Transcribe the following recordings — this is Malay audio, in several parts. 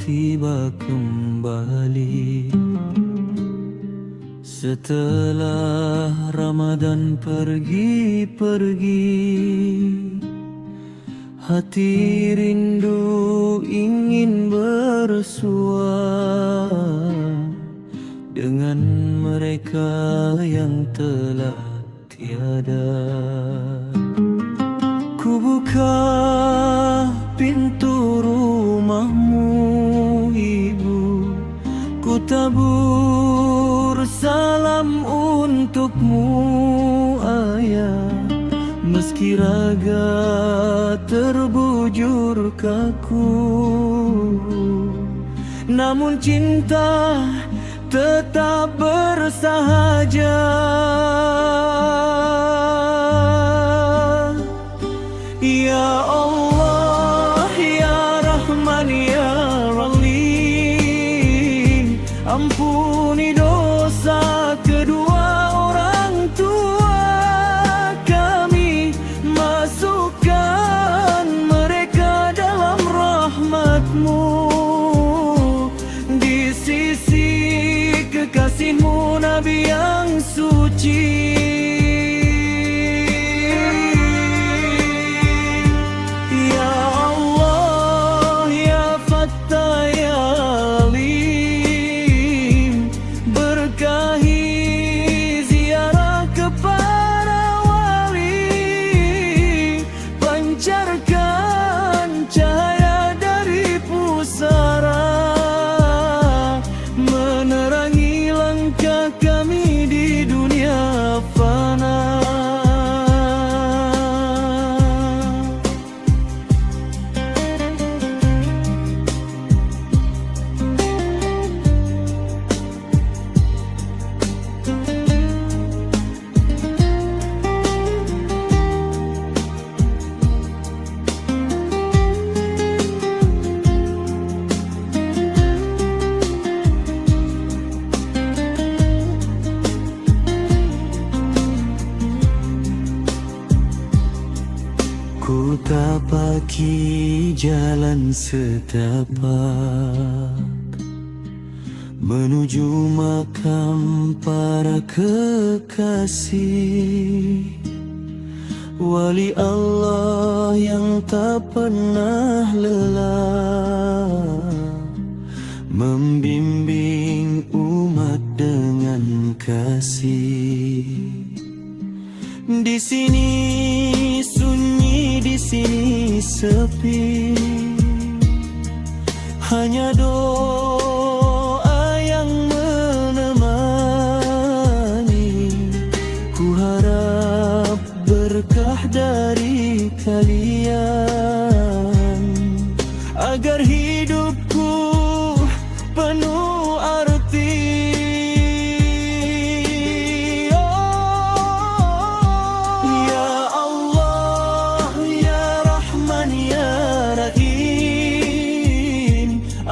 tiba kembali. Setelah Ramadan pergi-pergi, hati rindu ingin bersua dengan mereka yang telah tiada. Ku buka pintu rumahmu, Ibu, ku tabur salam untukmu, Ayah. Meski raga terbujur kaku, namun cinta tetap bersahaja. Ya Allah, Ya Rahman, Ya Rahim, ampuni dosa kedua orang tua kami, masukkan mereka dalam rahmat-Mu di sisi kekasih-Mu Nabi yang suci. Pancarkan cahaya dari pusara, menerangi langkah kami di dunia fana. Ku tapaki jalan setapak menuju makam para kekasih, wali Allah yang tak pernah lelah membimbing umat dengan kasih. Di sini sunyi, di sini sepi, hanya doa yang menemani. Ku harap berkah dari kalian agar hidupku penuh arti.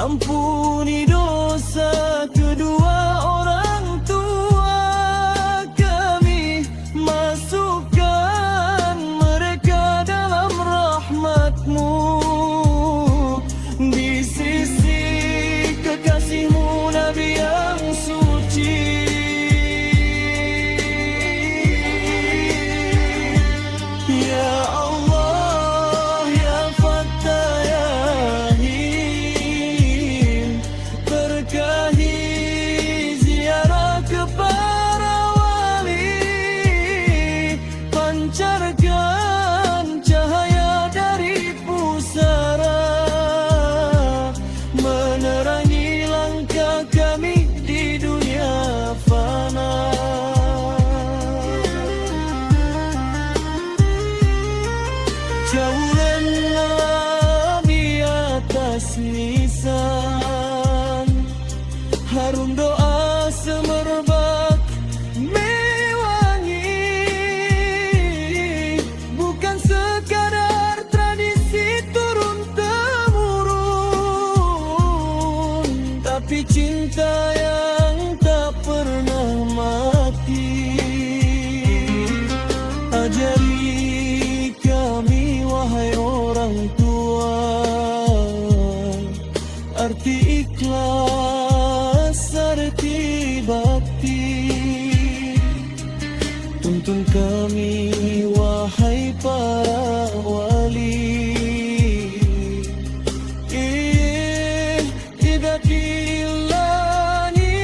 Ampuni dosa kedua orang tua kami, masukkan mereka dalam rahmat-Mu di sisi kekasih-Mu Nabi yang suci. Ya Allah, Ya Fattah, Ya pancarkan cahaya dari pusara, menerangi langkah kami di dunia fana. Jauhkanlah di atas lisan harum doa semerbak mewangi, bukan sekadar tradisi turun-temurun, tapi cinta yang tak pernah mati. Ajari kami wahai orang tua, arti ikhlas, arti bakti. Tuntun kami wahai para wali, idadilani.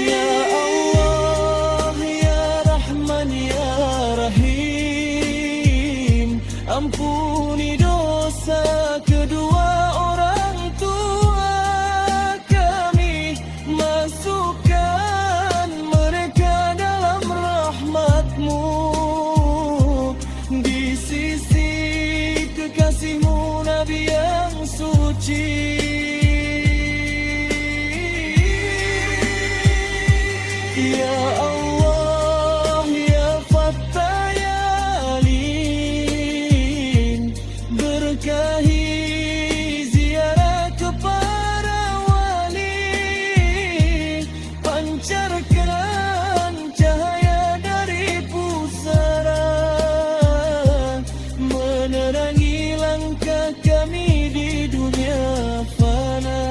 Ya Allah, ya Rahman, ya Rahim, ampuni dosa kedua orang tua kami, masukkan mereka dalam rahmat-Mu di sisi kekasih-Mu Nabi yang suci. Ya Allah, ya Fattah, ya Alim, berkahi ziarah kepada wali, pancarkan cahaya dari pusara, menerangi langkah kami di dunia fana.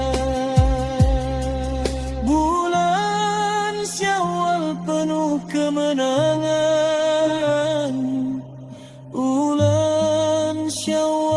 Bulan Syawal penuh kemenangan, bulan Syawal